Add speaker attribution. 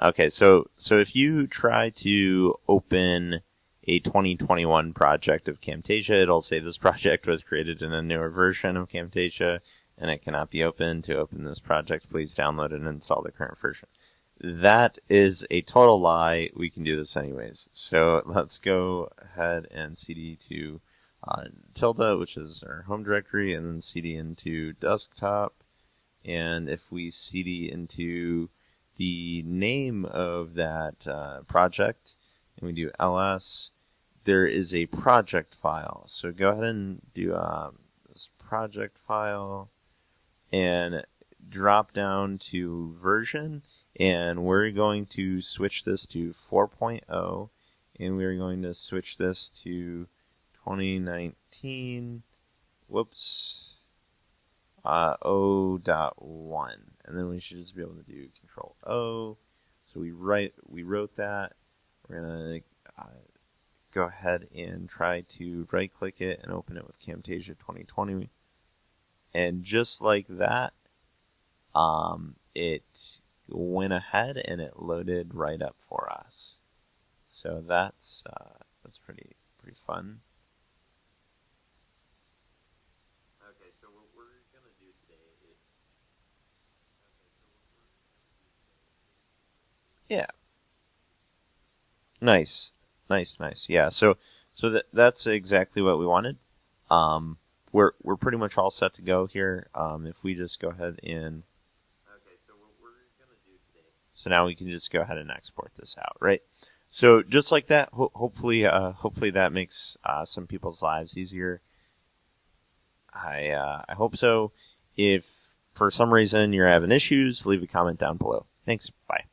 Speaker 1: Okay, so if you try to open a 2021 project of Camtasia, it'll say this project was created in a newer version of Camtasia, and it cannot be opened. To open this project, please download and install the current version. That is a total lie. We can do this anyways. So let's go ahead and cd to tilde, which is our home directory, and then cd into desktop. And if we cd into the name of that project, and we do ls, there is a project file. So go ahead and do this project file and drop down to version, and we're going to switch this to 4.0, and we're going to switch this to 2019, 0.1, and then we should just be able to do Control O. So we wrote that. We're gonna go ahead and try to right click it and open it with Camtasia 2020, and just like that, it went ahead and it loaded right up for us. So that's pretty fun. Okay, so what we're gonna do today is nice. Yeah, so that's exactly what we wanted. We're pretty much all set to go here. If we just go ahead and so now we can just go ahead and export this out, right? So just like that, hopefully that makes some people's lives easier. I hope so. If for some reason you're having issues, leave a comment down below. Thanks. Bye.